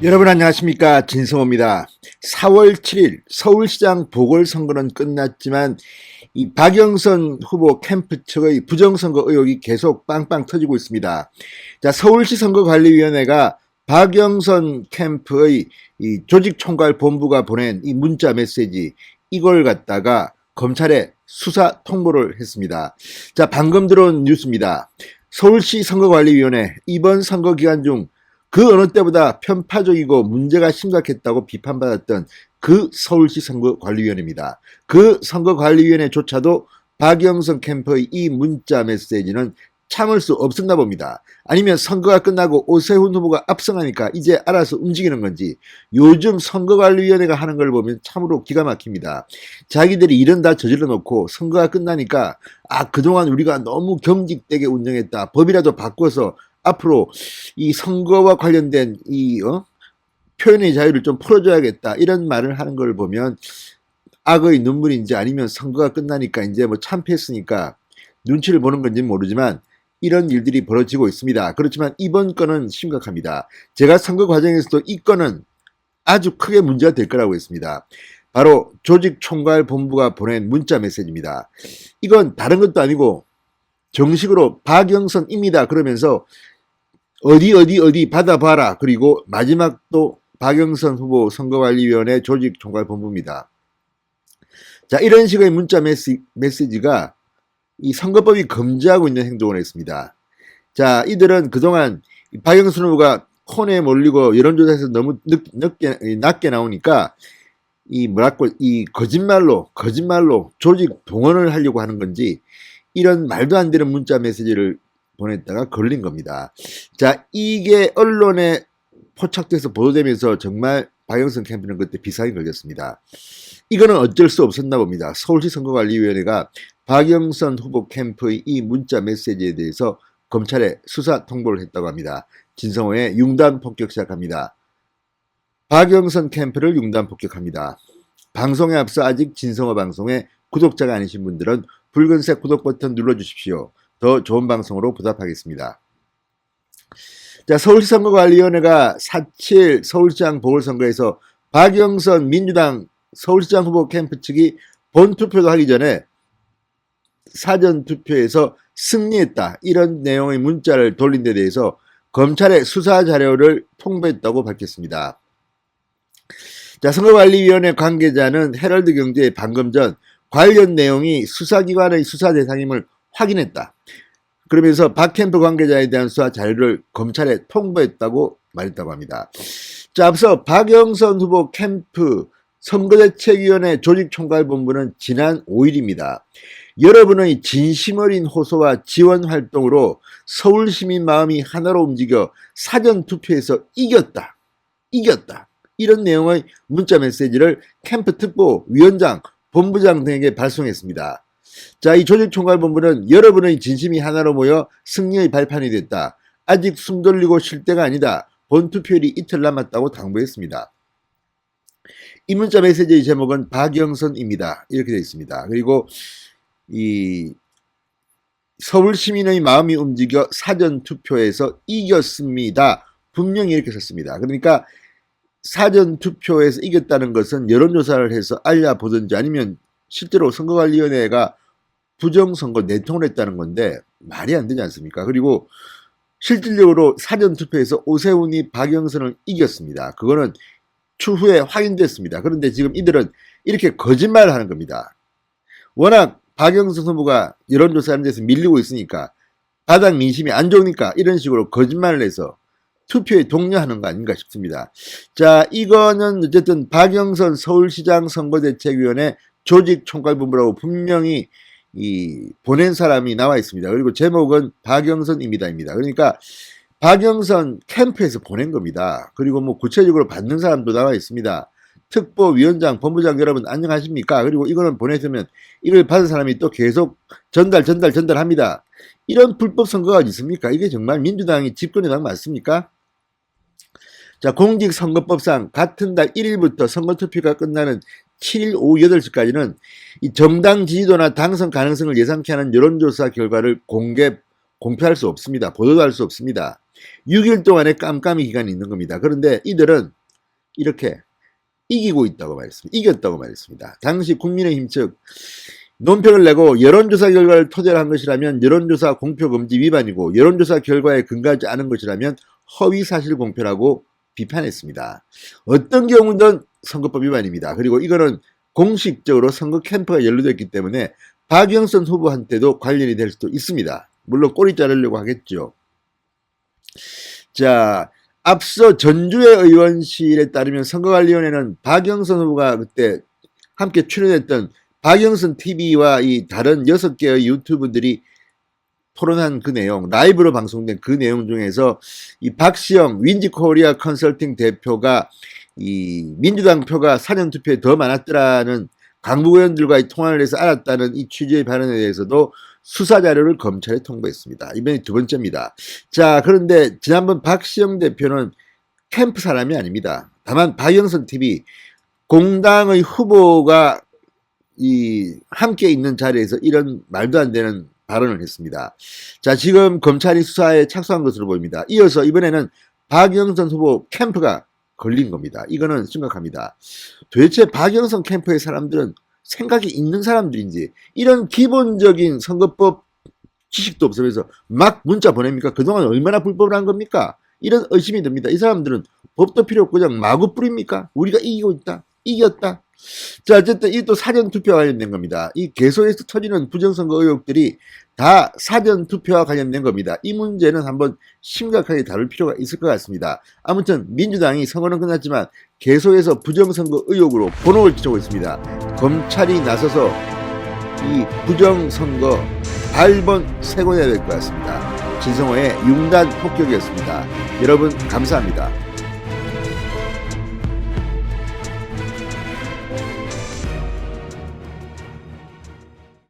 여러분 안녕하십니까, 진성호입니다. 4월 7일 서울시장 보궐선거는 끝났지만 이 박영선 후보 캠프 측의 부정선거 의혹이 계속 빵빵 터지고 있습니다. 자, 서울시 선거관리위원회가 박영선 캠프의 이 조직총괄본부가 보낸 이 문자 메시지, 이걸 갖다가 검찰에 수사 통보를 했습니다. 자, 방금 들어온 뉴스입니다. 서울시 선거관리위원회 이번 선거 기간 중 그 어느 때보다 편파적이고 문제가 심각했다고 비판받았던 그 서울시 선거관리위원회입니다. 그 선거관리위원회조차도 박영선 캠프의 이 문자 메시지는 참을 수 없었나 봅니다. 아니면 선거가 끝나고 오세훈 후보가 압승하니까 이제 알아서 움직이는 건지, 요즘 선거관리위원회가 하는 걸 보면 참으로 기가 막힙니다. 자기들이 일은 다 저질러 놓고 선거가 끝나니까 그동안 우리가 너무 경직되게 운영했다, 법이라도 바꿔서 앞으로 이 선거와 관련된 이 표현의 자유를 좀 풀어줘야겠다, 이런 말을 하는 걸 보면 악의 눈물인지 아니면 선거가 끝나니까 이제 뭐 참패했으니까 눈치를 보는 건지 모르지만 이런 일들이 벌어지고 있습니다. 그렇지만 이번 건은 심각합니다. 제가 선거 과정에서도 이 건은 아주 크게 문제가 될 거라고 했습니다. 바로 조직총괄본부가 보낸 문자 메시지입니다. 이건 다른 것도 아니고 정식으로 박영선입니다 그러면서 어디 받아봐라, 그리고 마지막 또 박영선 후보 선거관리위원회 조직총괄본부입니다. 자, 이런 식의 문자 메시지가 이 선거법이 금지하고 있는 행동을 했습니다. 자, 이들은 그동안 박영선 후보가 콘에 몰리고 여론조사에서 너무 낮게 나오니까 이 거짓말로 조직 동원을 하려고 하는 건지 이런 말도 안 되는 문자 메시지를 보냈다가 걸린 겁니다. 자, 이게 언론에 포착돼서 보도되면서 정말 박영선 캠프는 그때 비상이 걸렸습니다. 이거는 어쩔 수 없었나 봅니다. 서울시 선거관리위원회가 박영선 후보 캠프의 이 문자 메시지에 대해서 검찰에 수사 통보를 했다고 합니다. 진성호의 융단 폭격 시작합니다. 박영선 캠프를 융단 폭격합니다. 방송에 앞서 아직 진성호 방송에 구독자가 아니신 분들은 붉은색 구독 버튼 눌러주십시오. 더 좋은 방송으로 보답하겠습니다. 자, 서울시 선거관리위원회가 4.7 서울시장 보궐선거에서 박영선 민주당 서울시장 후보 캠프 측이 본투표도 하기 전에 사전투표에서 승리했다, 이런 내용의 문자를 돌린 데 대해서 검찰에 수사 자료를 통보했다고 밝혔습니다. 자, 선거관리위원회 관계자는 헤럴드 경제에 방금 전 관련 내용이 수사기관의 수사 대상임을 확인했다, 그러면서 박 캠프 관계자에 대한 수사 자료를 검찰에 통보했다고 말했다고 합니다. 자, 앞서 박영선 후보 캠프 선거대책위원회 조직총괄본부는 지난 5일입니다. 여러분의 진심 어린 호소와 지원 활동으로 서울시민 마음이 하나로 움직여 사전투표에서 이겼다, 이런 내용의 문자 메시지를 캠프 특보, 위원장, 본부장 등에게 발송했습니다. 자, 이 조직총괄본부는 여러분의 진심이 하나로 모여 승리의 발판이 됐다, 아직 숨 돌리고 쉴 때가 아니다, 본투표일이 이틀 남았다고 당부했습니다. 이 문자 메시지의 제목은 박영선입니다, 이렇게 되어 있습니다. 그리고 이 서울 시민의 마음이 움직여 사전투표에서 이겼습니다, 분명히 이렇게 썼습니다. 그러니까 사전투표에서 이겼다는 것은 여론조사를 해서 알려보든지 아니면 실제로 선거관리위원회가 부정선거 내통을 했다는 건데 말이 안 되지 않습니까? 그리고 실질적으로 사전투표에서 오세훈이 박영선을 이겼습니다. 그거는 추후에 확인됐습니다. 그런데 지금 이들은 이렇게 거짓말을 하는 겁니다. 워낙 박영선 후보가 여론조사하는 데서 밀리고 있으니까, 바닥 민심이 안 좋으니까 이런 식으로 거짓말을 해서 투표에 독려하는 거 아닌가 싶습니다. 자, 이거는 어쨌든 박영선 서울시장 선거대책위원회 조직총괄본부라고 분명히 보낸 사람이 나와 있습니다. 그리고 제목은 박영선입니다입니다. 그러니까 박영선 캠프에서 보낸 겁니다. 그리고 뭐 구체적으로 받는 사람도 나와 있습니다. 특보, 위원장, 본부장 여러분 안녕하십니까? 그리고 이거는 보냈으면 이걸 받은 사람이 또 계속 전달합니다. 이런 불법 선거가 어디 있습니까? 이게 정말 민주당이 집권의 당 맞습니까? 자, 공직선거법상 같은 달 1일부터 선거투표가 끝나는 7일 오후 8시까지는 이 정당 지지도나 당선 가능성을 예상케 하는 여론조사 결과를 공개 공표할 수 없습니다. 보도도 할 수 없습니다. 6일 동안의 깜깜이 기간이 있는 겁니다. 그런데 이들은 이렇게 이기고 있다고 말했습니다. 이겼다고 말했습니다. 당시 국민의힘 측 논평을 내고 여론조사 결과를 토대로 한 것이라면 여론조사 공표금지 위반이고 여론조사 결과에 근거하지 않은 것이라면 허위사실 공표라고 비판했습니다. 어떤 경우든 선거법 위반입니다. 그리고 이거는 공식적으로 선거 캠프가 연루됐기 때문에 박영선 후보한테도 관련이 될 수도 있습니다. 물론 꼬리 자르려고 하겠죠. 자, 앞서 전주의 의원실에 따르면 선거관리위원회는 박영선 후보가 그때 함께 출연했던 박영선 TV와 이 다른 6개의 유튜브들이 토론한 그 내용, 라이브로 방송된 그 내용 중에서 이 박시영 윈지코리아 컨설팅 대표가 이 민주당 표가 사전투표에 더 많았더라는 강북 의원들과의 통화를 해서 알았다는 이 취지의 발언에 대해서도 수사 자료를 검찰에 통보했습니다. 이번이 두 번째입니다. 자, 그런데 지난번 박시영 대표는 캠프 사람이 아닙니다. 다만 박영선 TV 공당의 후보가 함께 있는 자리에서 이런 말도 안 되는 발언을 했습니다. 자, 지금 검찰이 수사에 착수한 것으로 보입니다. 이어서 이번에는 박영선 후보 캠프가 걸린 겁니다. 이거는 심각합니다. 도대체 박영선 캠프의 사람들은 생각이 있는 사람들인지 이런 기본적인 선거법 지식도 없으면서 막 문자 보냅니까? 그동안 얼마나 불법을 한 겁니까? 이런 의심이 듭니다. 이 사람들은 법도 필요 없고 그냥 마구 뿌립니까? 우리가 이기고 있다. 이겼다. 자, 어쨌든 이 또 사전투표와 관련된 겁니다. 이 개소에서 터지는 부정선거 의혹들이 다 사전투표와 관련된 겁니다. 이 문제는 한번 심각하게 다룰 필요가 있을 것 같습니다. 아무튼 민주당이 선거는 끝났지만 개소에서 부정선거 의혹으로 번호를 치르고 있습니다. 검찰이 나서서 이 부정선거 발본 세고해야 될 것 같습니다. 진성호의 융단 폭격이었습니다. 여러분 감사합니다.